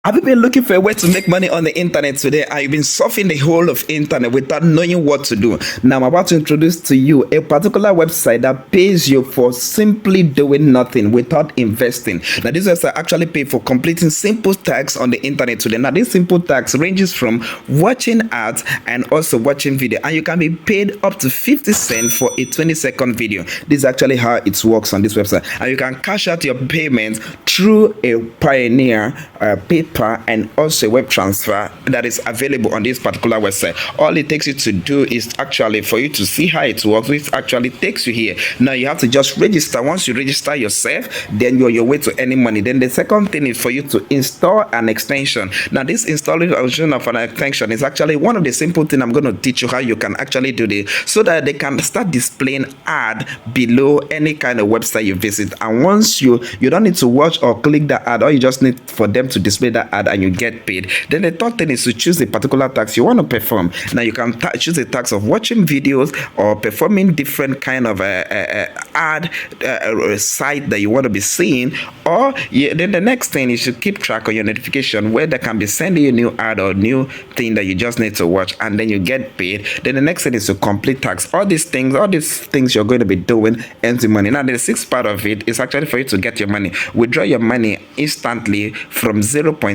Have you been looking for a way to make money on the internet today? Have you been surfing the whole of internet without knowing what to do? Now I'm about to introduce to you a particular website that pays you for simply doing nothing without investing. Now this website actually pays for completing simple tasks on the internet today. Now this simple tasks ranges from watching ads and also watching video, and you can be paid up to 50 cents for a 20-second video. This is actually how it works on this website, and you can cash out your payments through a Pioneer PayPal and also web transfer that is available on this particular website. All it takes you to do is actually for you to see how it works. It actually takes you here. Now you have to just register. Once you register yourself, then you're on your way to earning money. Then the second thing is for you to install an extension. Now this installation of an extension is actually one of the simple things I'm going to teach you how you can actually do this, so that they can start displaying ad below any kind of website you visit. And once you don't need to watch or click that ad, all you just need for them to display that ad and you get paid. Then the third thing is to choose a particular task you want to perform. Now you can choose a task of watching videos or performing different kind of ad site that you want to be seeing. Or then the next thing is to keep track of your notification, where they can be sending you new ad or new thing that you just need to watch, and then you get paid. Then the next thing is to complete tasks. All these things you're going to be doing earns you money. Now the sixth part of it is actually for you to get your money. Withdraw your money instantly from $0.3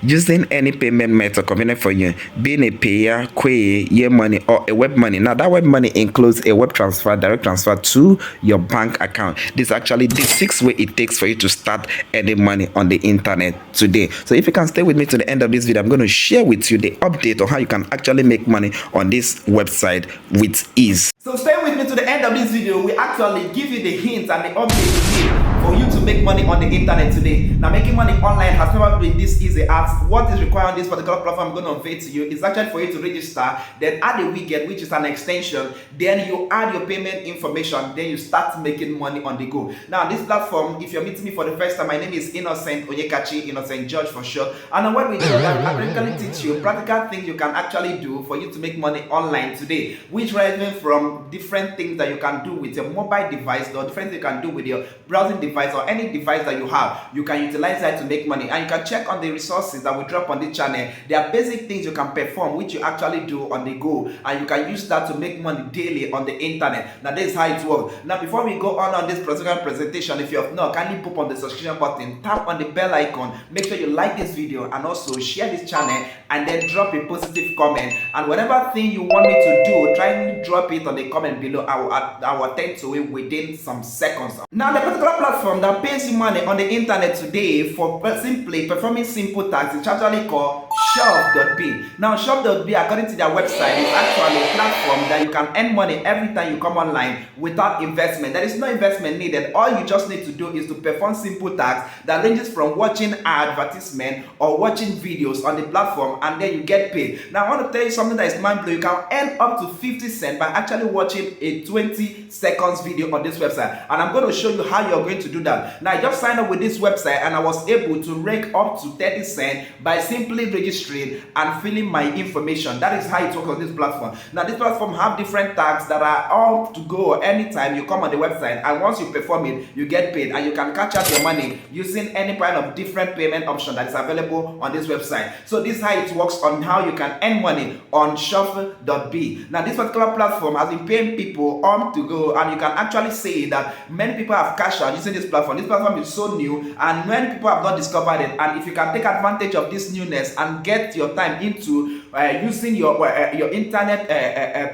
using any payment method convenient for you, being a payer, Quay, Year Money, or a web money. Now that web money includes a web transfer, direct transfer to your bank account. This is actually the sixth way it takes for you to start earning money on the internet today. So if you can stay with me to the end of this video, I'm going to share with you the update on how you can actually make money on this website with ease. So stay with me to the end of this video. We actually give you the hints and the updates you need for you to make money on the internet today. Now making money online has never been this easy. As what is required on this particular platform I'm going to unveil to you is actually for you to register, then add a widget, which is an extension, then you add your payment information, then you start making money on the go. Now this platform, if you're meeting me for the first time, my name is Innocent Onyekachi, Innocent George for short. And what we do, I practically teach you practical things you can actually do for you to make money online today, which ranges from different things that you can do with your mobile device, or different things you can do with your browsing device, or any device that you have. You can utilize that to make money, and you can check on the resources that we drop on this channel. There are basic things you can perform which you actually do on the go, and you can use that to make money daily on the internet. Now this is how it works. Now before we go on this presentation, if you have not, kindly pop on the subscription button, tap on the bell icon, make sure you like this video and also share this channel, and then drop a positive comment. And whatever thing you want me to do, try and drop it on the comment below. I will attend to it within some seconds. Now the particular platform that pays you money on the internet today for simply performing simple tasks is actually called Shop.b. Now Shop.b, according to their website, is actually a platform that you can earn money every time you come online without investment. There is no investment needed. All you just need to do is to perform simple tasks that ranges from watching advertisement or watching videos on the platform, and then you get paid. Now I want to tell you something that is mind-blowing. You can earn up to 50 cents by actually watching a 20 seconds video on this website, and I'm going to show you how you're going to do that. Now I just signed up with this website, and I was able to rake up to 30 cents by simply registering and filling my information. That is how it works on this platform. Now this platform have different tags that are all to go anytime you come on the website, and once you perform it, you get paid, and you can catch up your money using any kind of different payment option that is available on this website. So this is how it works on how you can earn money on Shuffle.b. Now this particular platform has been paying people on to go, and you can actually say that many people have cashed out using this platform. This platform is so new, and many people have not discovered it. And if you can take advantage of this newness and get your time into using your internet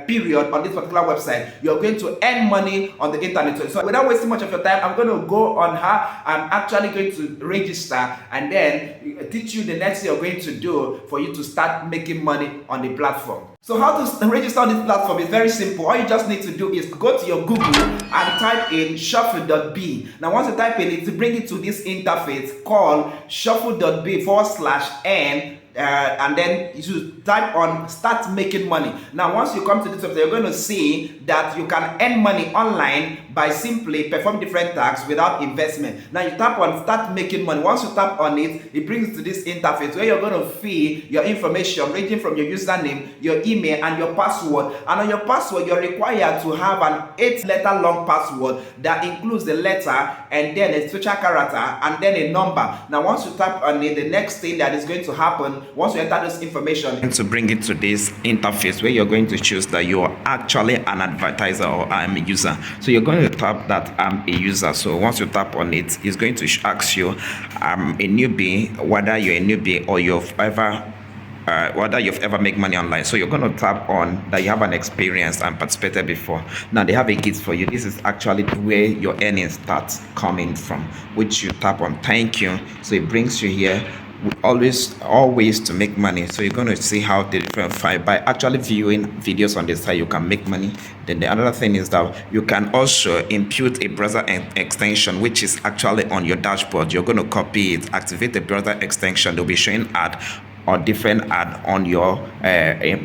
period on this particular website, you're going to earn money on the internet. So without wasting much of your time, I'm going to go on how I'm actually going to register, and then teach you the next thing you're going to do for you to start making money on the platform. So how to register on this platform is very simple. All you just need to do is go to your Google and type in Shuffle.b. Now once you type in it, to bring it to this interface called Shuffle.b/n and then you should type on start making money. Now once you come to this website, you're going to see that you can earn money online by simply perform different tasks without investment. Now you tap on start making money. Once you tap on it, it brings you to this interface where you're going to fill your information ranging from your username, your email, and your password. And on your password, you're required to have an 8-letter long password that includes the letter and then a special character and then a number. Now once you tap on it, the next thing that is going to happen once you enter this information and to bring it to this interface where you're going to choose that you are actually an advertiser or I'm a user. So you're going to tap that I'm a user. So once you tap on it, it's going to ask you I'm a newbie, whether you're a newbie or whether you've ever made money online. So you're going to tap on that you have an experience and participated before. Now they have a gift for you. This is actually where your earnings start coming from, which you tap on thank you. So it brings you here. Always ways to make money. So you're going to see how the different file by actually viewing videos on this site you can make money. Then the other thing is that you can also impute a browser extension which is actually on your dashboard. You're going to copy it, activate the browser extension. They'll be showing ad or different ad on your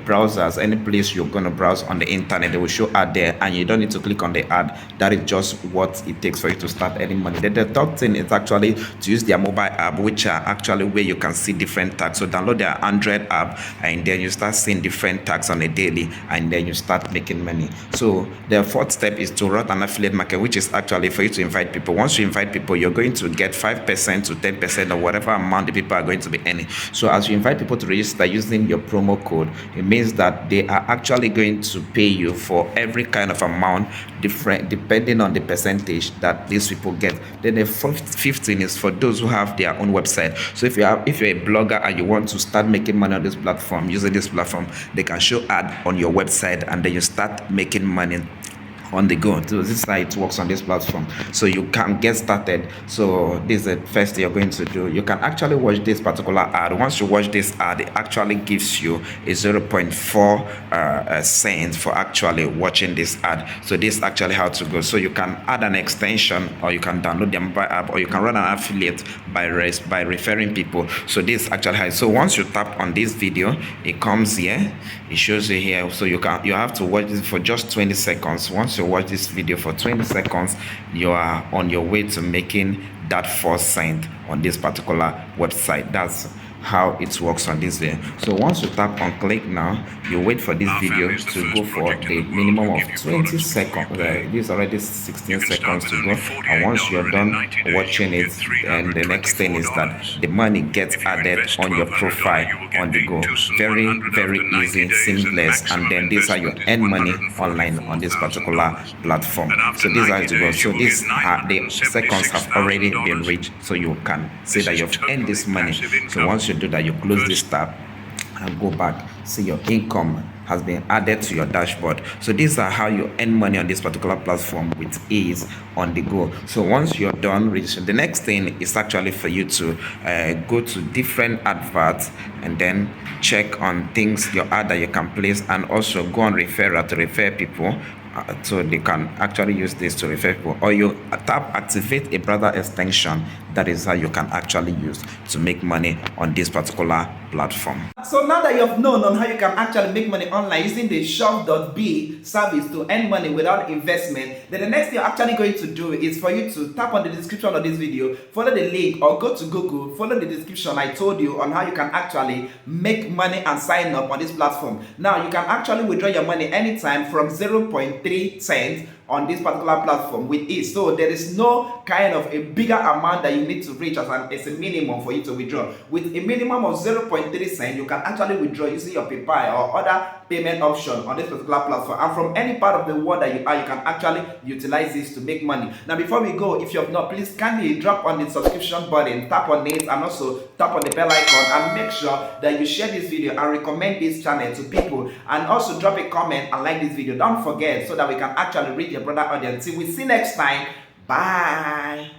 browsers. Any place you're going to browse on the internet, they will show ad there, and you don't need to click on the ad. That is just what it takes for you to start earning money. Then the third thing is actually to use their mobile app, which are actually where you can see different tags. So download their Android app, and then you start seeing different tags on a daily, and then you start making money. So the fourth step is to run an affiliate market, which is actually for you to invite people. Once you invite people, you're going to get 5% to 10% or whatever amount the people are going to be earning. So as you invite people to register using your promo code, it means that they are actually going to pay you for every kind of amount, different depending on the percentage that these people get. Then the fifth thing is for those who have their own website. So if you're a blogger and you want to start making money on this platform, using this platform, they can show ad on your website and then you start making money on the go. So this is how it works on this platform. So you can get started. So this is the first thing you're going to do. You can actually watch this particular ad. Once you watch this ad, it actually gives you a 0.4 cent for actually watching this ad. So this is actually how to go. So you can add an extension, or you can download the mobile app, or you can run an affiliate by referring people. So this is actually how. So once you tap on this video, it comes here. It shows you here. So you have to watch this for just 20 seconds. Once you watch this video for 20 seconds, you are on your way to making that 4 cent on this particular website. That's how it works on this video. So once you tap on click now, you wait for this video to go for the minimum of 20 seconds. This is already 16 seconds to go, and once you're done watching it, and the next thing is that the money gets added on your profile on the go. Very, very easy, seamless, and then this is how you earn money online on this particular platform. So this is how it goes. So the seconds have already been reached, so you can see that you've earned this money. So once you do that, you close this tab and go back. See your income has been added to your dashboard. So these are how you earn money on this particular platform with ease on the go. So once you're done registering, the next thing is actually for you to go to different adverts and then check on things, your ad that you can place, and also go on referral to refer people. So they can actually use this to refer people, or you tap activate a browser extension. That is how you can actually use to make money on this particular platform. So now that you have known on how you can actually make money online using the shop.b service to earn money without investment, then the next thing you're actually going to do is for you to tap on the description of this video, follow the link, or go to Google, follow the description I told you on how you can actually make money and sign up on this platform. Now you can actually withdraw your money anytime from 0.3 cents on this particular platform with ease. So there is no kind of a bigger amount that you need to reach as a minimum for you to withdraw. With a minimum of 0.3 cents, you can actually withdraw using your PayPal or other payment option on this particular platform. And from any part of the world that you are, you can actually utilize this to make money. Now before we go, if you have not, please kindly drop on the subscription button, tap on it, and also tap on the bell icon, and make sure that you share this video and recommend this channel to people, and also drop a comment and like this video. Don't forget, so that we can actually reach your brother audience. Till we see next time. Bye.